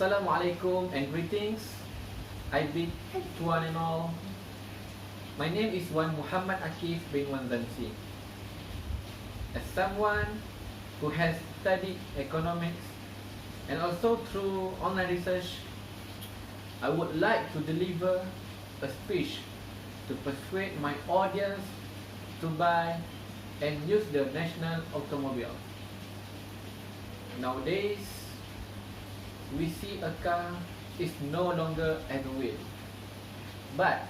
Assalamualaikum and greetings. I bid to one and all. My name is Wan Muhammad Akif bin Wan Zansi. As someone who has studied economics and also through online research, I would like to deliver a speech to persuade my audience to buy and use the national automobile. Nowadays, we see a car is no longer as a wheel, but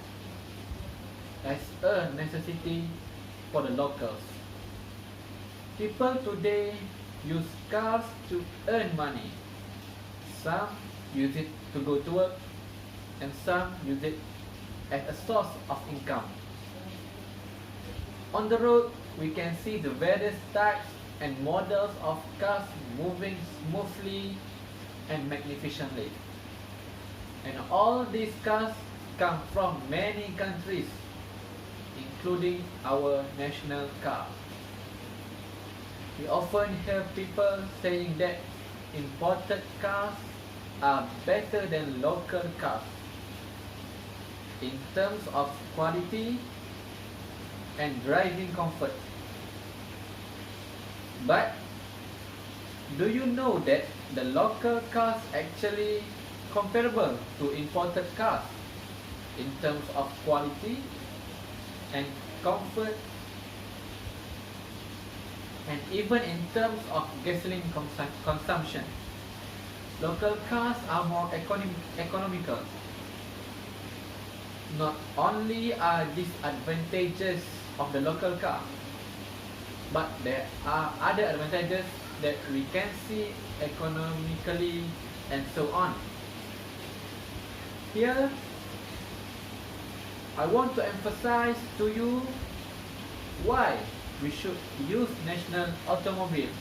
as a necessity for the locals. People today use cars to earn money. Some use it to go to work, and some use it as a source of income. On the road, we can see the various types and models of cars moving smoothly and magnificently. And all these cars come from many countries, including our national car. We often hear people saying that imported cars are better than local cars in terms of quality and driving comfort. But do you know that the local cars actually comparable to imported cars in terms of quality and comfort, and even in terms of gasoline consumption? Local cars are more economical. Not only are disadvantages of the local car, but there are other advantages that we can see economically and so on. Here, I want to emphasize to you why we should use national automobile.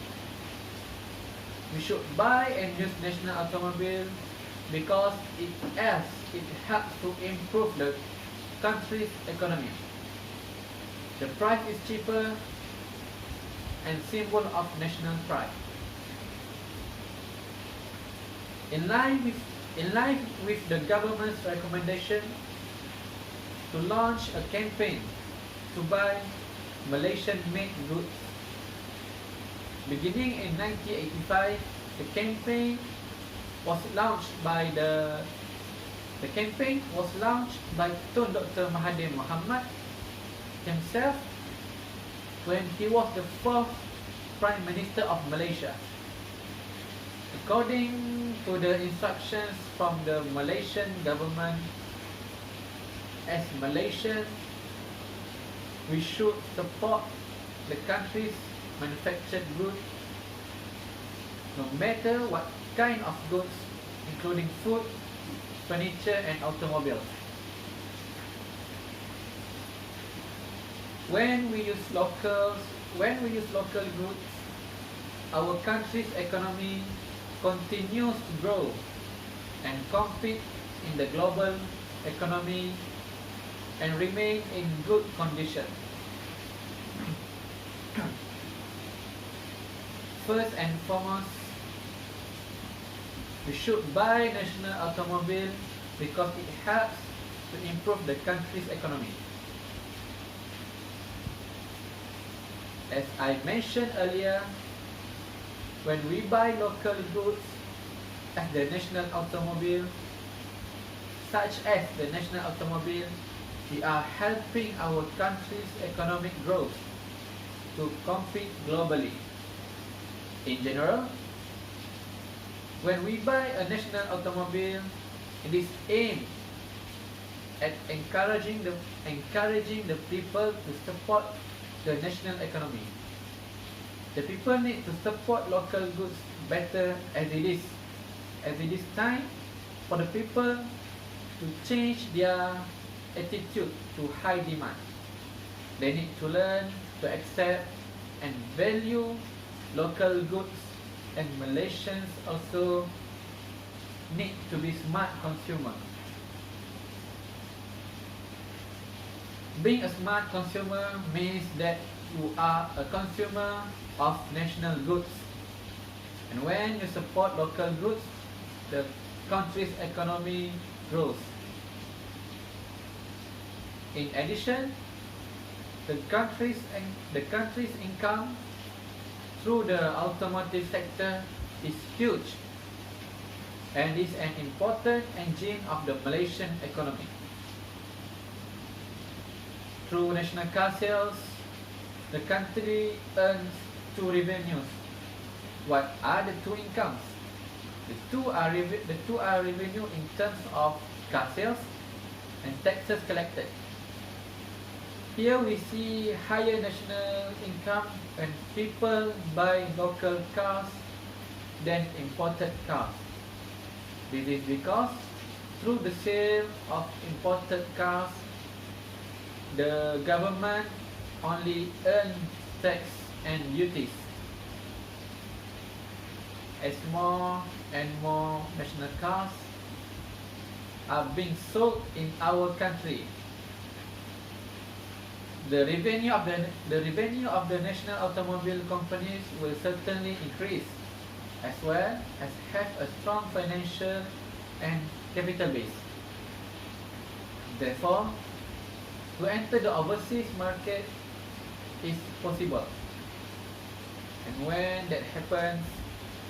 We should buy and use national automobile because it helps to improve the country's economy. The price is cheaper and symbol of national pride. In line with the government's recommendation to launch a campaign to buy Malaysian-made goods. Beginning in 1985, the campaign was launched by Tun Dr. Mahathir Mohamad himself when he was the fourth Prime Minister of Malaysia. According to the instructions from the Malaysian government, as Malaysians, we should support the country's manufactured goods, no matter what kind of goods, including food, furniture, and automobiles. When we use local goods, our country's economy continues to grow and compete in the global economy and remain in good condition. First and foremost, we should buy national automobile because it helps to improve the country's economy. As I mentioned earlier, when we buy local goods as the national automobile, such as the national automobile, we are helping our country's economic growth to compete globally. In general, when we buy a national automobile, it is aimed at encouraging the people to support the national economy. The people need to support local goods better as it is time for the people to change their attitude to high demand. They need to learn to accept and value local goods, and Malaysians also need to be smart consumers. Being a smart consumer means that you are a consumer of national goods. And when you support local goods, the country's economy grows. In addition, the country's income through the automotive sector is huge and is an important engine of the Malaysian economy. Through national car sales, the country earns two revenues. What are the two incomes? The two are revenue in terms of car sales and taxes collected. Here we see higher national income when people buy local cars than imported cars. This is because through the sale of imported cars, the government only earns tax and duties. As more and more national cars are being sold in our country, the revenue of the national automobile companies will certainly increase, as well as have a strong financial and capital base. Therefore, to enter the overseas market is possible, and when that happens,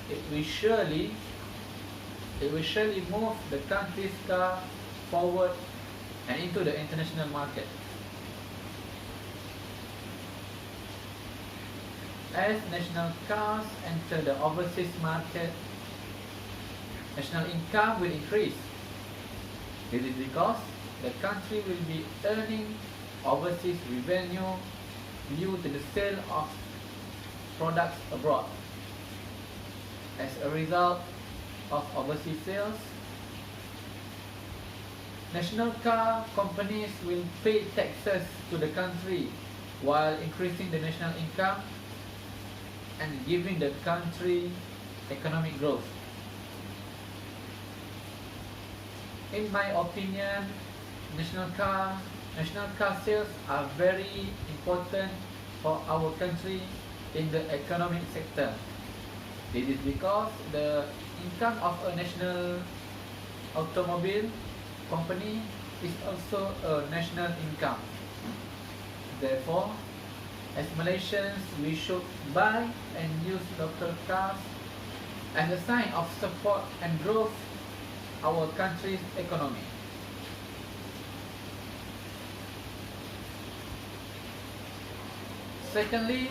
it will surely move the country's car forward and into the international market. As national cars enter the overseas market, national income will increase. This is because the country will be earning overseas revenue due to the sale of products abroad. As a result of overseas sales, national car companies will pay taxes to the country while increasing the national income and giving the country economic growth. In my opinion, national car sales are very important for our country in the economic sector. This is because the income of a national automobile company is also a national income. Therefore, as Malaysians, we should buy and use local cars as a sign of support and growth our country's economy. Secondly,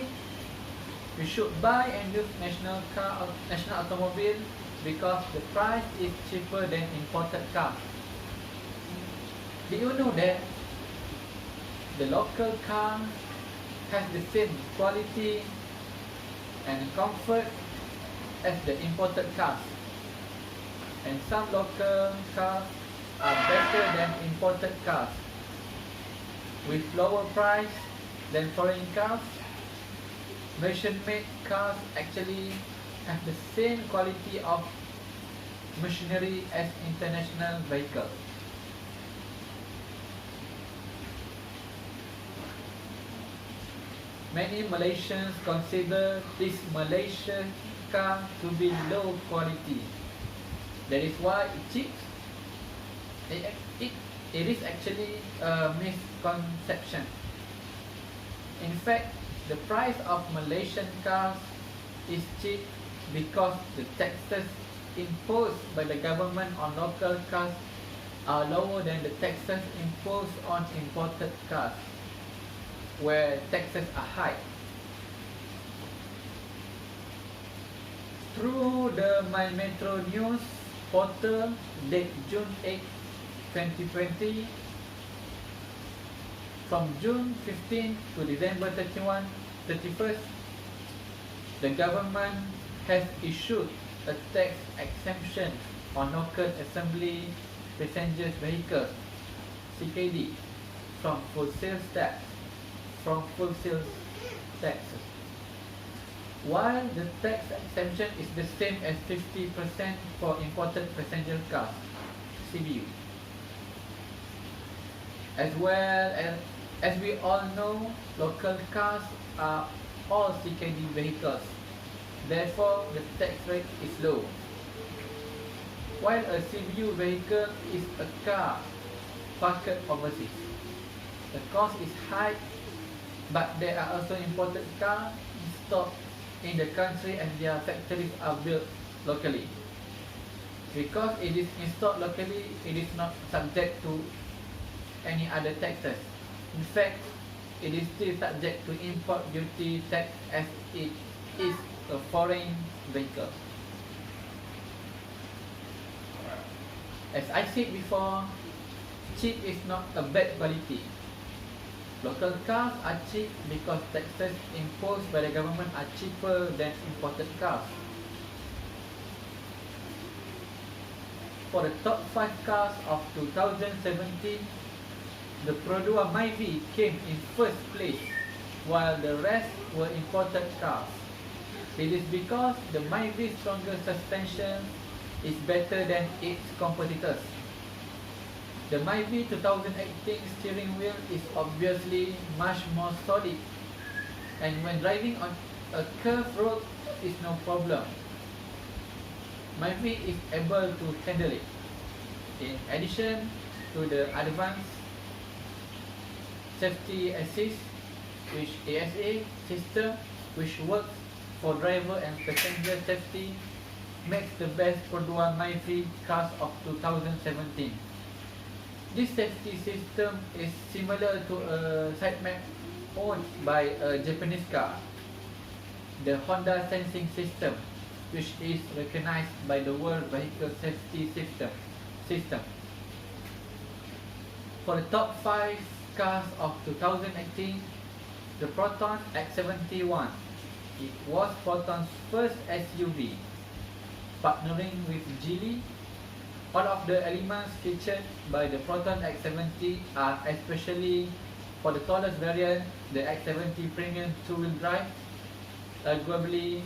we should buy and use national automobile because the price is cheaper than imported cars. Do you know that the local car has the same quality and comfort as the imported cars, and some local cars are better than imported cars with lower price than foreign cars. Malaysian-made cars actually have the same quality of machinery as international vehicles. Many Malaysians consider this Malaysian car to be low quality. That is why it's cheap. It is actually a misconception. In fact, the price of Malaysian cars is cheap because the taxes imposed by the government on local cars are lower than the taxes imposed on imported cars, where taxes are high. Through the My Metro News portal date June 8, 2020, from June 15 to December 31st, the government has issued a tax exemption on local assembly passenger vehicles (CKD) from full sales tax. While the tax exemption is the same as 50% for imported passenger cars (CBU). As well as we all know, local cars are all CKD vehicles. Therefore, the tax rate is low. while a CBU vehicle is a car parked overseas. The cost is high, but there are also imported cars installed in the country and their factories are built locally. Because it is installed locally, it is not subject to any other taxes. In fact, it is still subject to import duty tax as it is a foreign vehicle. As I said before, cheap is not a bad quality. Local cars are cheap because taxes imposed by the government are cheaper than imported cars. For the top 5 cars of 2017, the Proton Myvi came in first place, while the rest were imported cars. It is because the Myvi's stronger suspension is better than its competitors. The Myvi 2018 steering wheel is obviously much more solid, and when driving on a curved road is no problem. Myvi is able to handle it. In addition to the advanced safety assist, which ASA system, which works for driver and passenger safety, makes the best Proton Myvi cars of 2017. This safety system is similar to a side map owned by a Japanese car, the Honda Sensing System, which is recognized by the World Vehicle Safety System. For the top 5 cars of 2018, the Proton X71. It was Proton's first SUV. Partnering with Geely, all of the elements featured by the Proton X70 are, especially for the tallest variant, the X70 Premium 2-wheel drive. Arguably,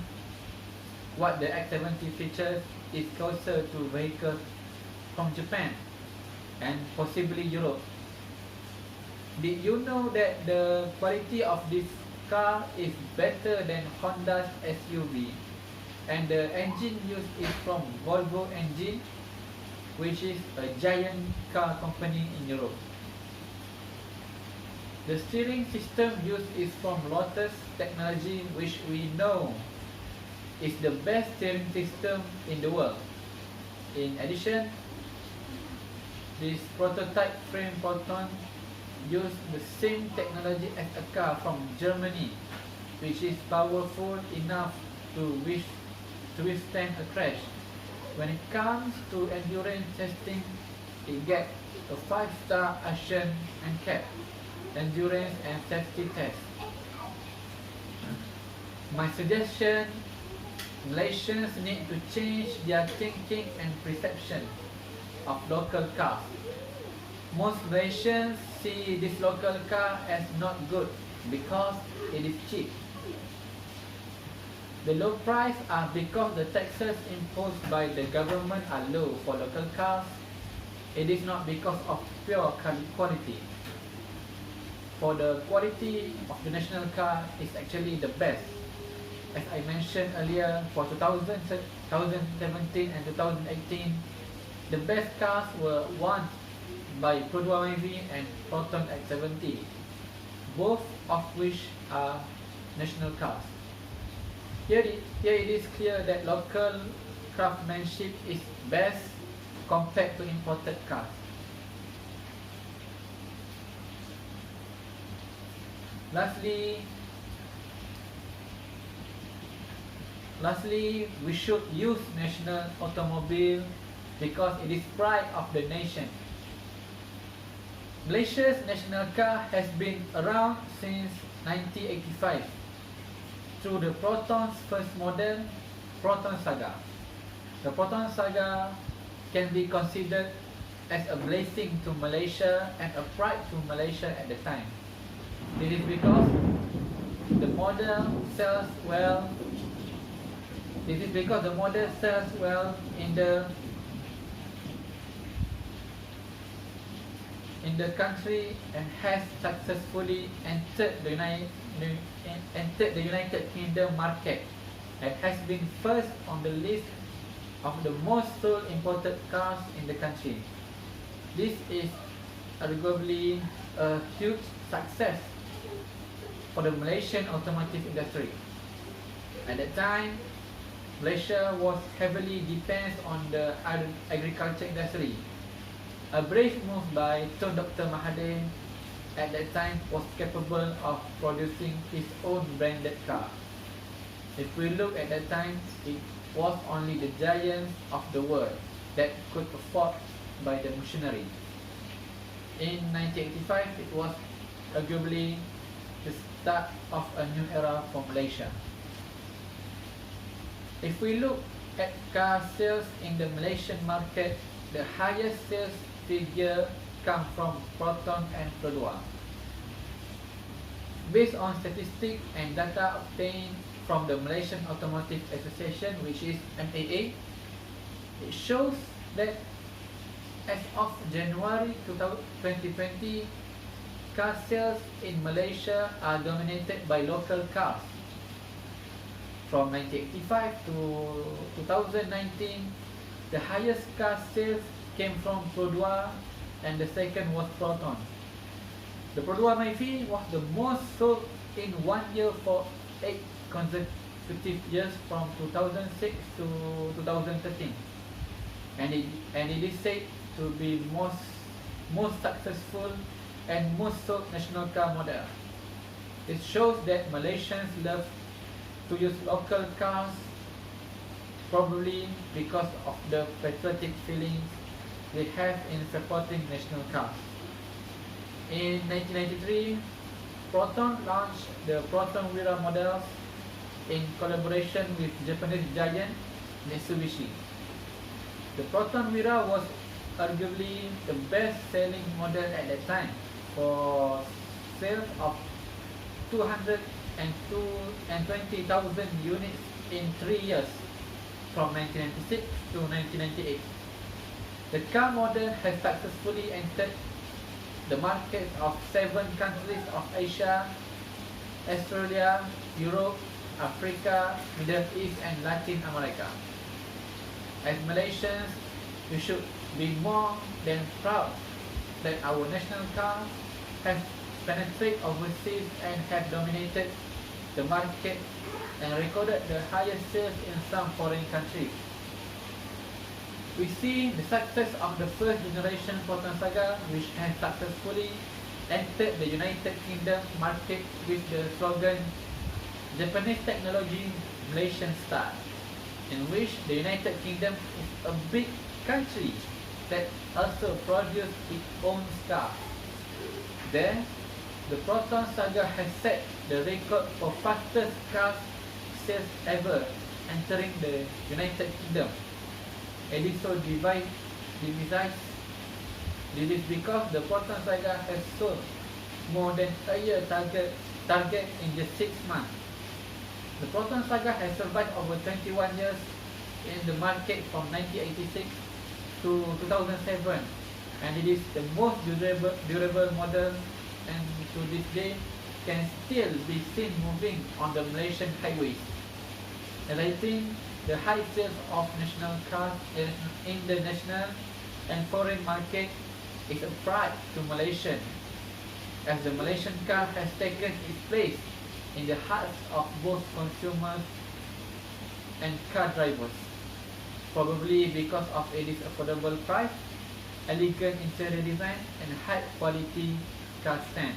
what the X70 features is closer to vehicles from Japan and possibly Europe. Did you know that the quality of this car is better than Honda's SUV, and the engine used is from Volvo engine, which is a giant car company in Europe. The steering system used is from Lotus technology, which we know is the best steering system in the world. In addition, this prototype frame Proton used the same technology as a car from Germany, which is powerful enough to withstand a crash. When it comes to endurance testing, it gets a 5-star ASEAN NCAP endurance and safety test. My suggestion: Malaysians need to change their thinking and perception of local cars. Most Malaysians see this local car as not good because it is cheap. The low price are because the taxes imposed by the government are low for local cars. It is not because of pure quality. For the quality of the national car is actually the best. As I mentioned earlier, for 2017 and 2018, the best cars were won by Proton Myvi and Proton X70, both of which are national cars. Here it is clear that local craftsmanship is best compared to imported cars. Lastly, we should use national automobile because it is pride of the nation. Malaysia's national car has been around since 1985 through the Proton's first model, Proton Saga. The Proton Saga can be considered as a blessing to Malaysia and a pride to Malaysia at the time. This is because the model sells well. This is because the model sells well in the country and has successfully entered the United Kingdom market and has been first on the list of the most sold imported cars in the country. This is arguably a huge success for the Malaysian automotive industry. At that time, Malaysia was heavily dependent on the agriculture industry. A brave move by Tun Dr. Mahathir at that time was capable of producing his own branded car. If we look at that time, it was only the giants of the world that could afford by the machinery. In 1985, it was arguably the start of a new era for Malaysia. If we look at car sales in the Malaysian market, the highest sales figure come from Proton and Persuade. Based on statistics and data obtained from the Malaysian Automotive Association, which is MAA, it shows that as of January 2020, car sales in Malaysia are dominated by local cars. From 1985 to 2019, the highest car sales came from Persuade and the second was Proton. The Persuade Myvi was the most sold in 1 year for 8 consecutive years from 2006 to 2013, and it is said to be most successful and most sold national car model. It shows that Malaysians love to use local cars, probably because of the patriotic feelings they have in supporting national cars. In 1993, Proton launched the Proton Wira models in collaboration with Japanese giant Mitsubishi. The Proton Wira was arguably the best-selling model at that time, for sales of 220,000 units in 3 years, from 1996 to 1998. The car model has successfully entered the markets of 7 countries of Asia, Australia, Europe, Africa, Middle East and Latin America. As Malaysians, we should be more than proud that our national cars have penetrated overseas and have dominated the market and recorded the highest sales in some foreign countries. We see the success of the first generation Proton Saga, which has successfully entered the United Kingdom market with the slogan Japanese technology, Malaysian style, in which the United Kingdom is a big country that also produces its own cars. There, the Proton Saga has set the record for fastest car sales ever entering the United Kingdom. It is so divided. This is because the Proton Saga has sold more than a year target in just 6 months. The Proton Saga has survived over 21 years in the market from 1986 to 2007, and it is the most durable model, and to this day can still be seen moving on the Malaysian highways. And I think the high sales of national cars in the national and foreign market is a pride to Malaysian, as the Malaysian car has taken its place in the hearts of both consumers and car drivers, probably because of its affordable price, elegant interior design and high quality car stand.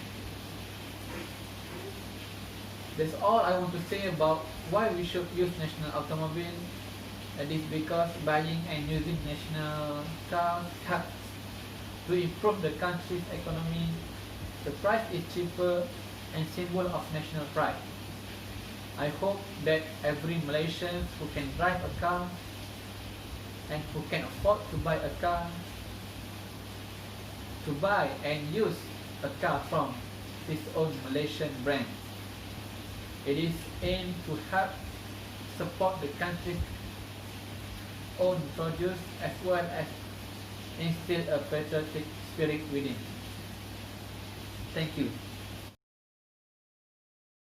That's all I want to say about why we should use national automobile. That is because buying and using national cars helps to improve the country's economy. The price is cheaper and symbol of national pride. I hope that every Malaysian who can drive a car and who can afford to buy a car, to buy and use a car from his own Malaysian brand. It is aimed to help support the country's own produce as well as instill a patriotic spirit within. Thank you.